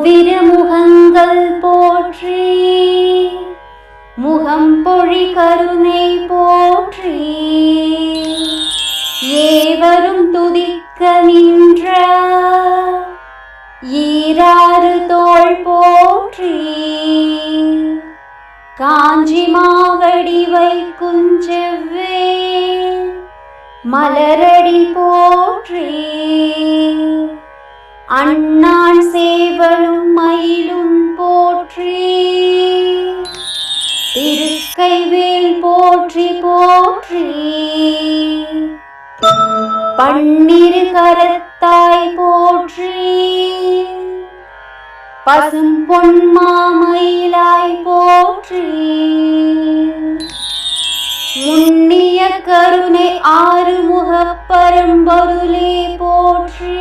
மூவிருமுகங்கள் போற்றி, முகம் பொழி கருணை போற்றி, ஏவரும் துதிக்க நின்ற ஈராறு தோள் போற்றி, காஞ்சி மாவடி வைக்குஞ்செவ்வே மலரடி போற்றி, அண்ணான் சேவலும் மயிலும் போற்றி, திருக்கைவேல் போற்றி போற்றி, பன்னிரு கரத்தாய் போற்றி, பசும் பொன்மாமயிலாய் போற்றி, முன்னிய கருணை ஆறுமுக பரம்பொருளே போற்றி,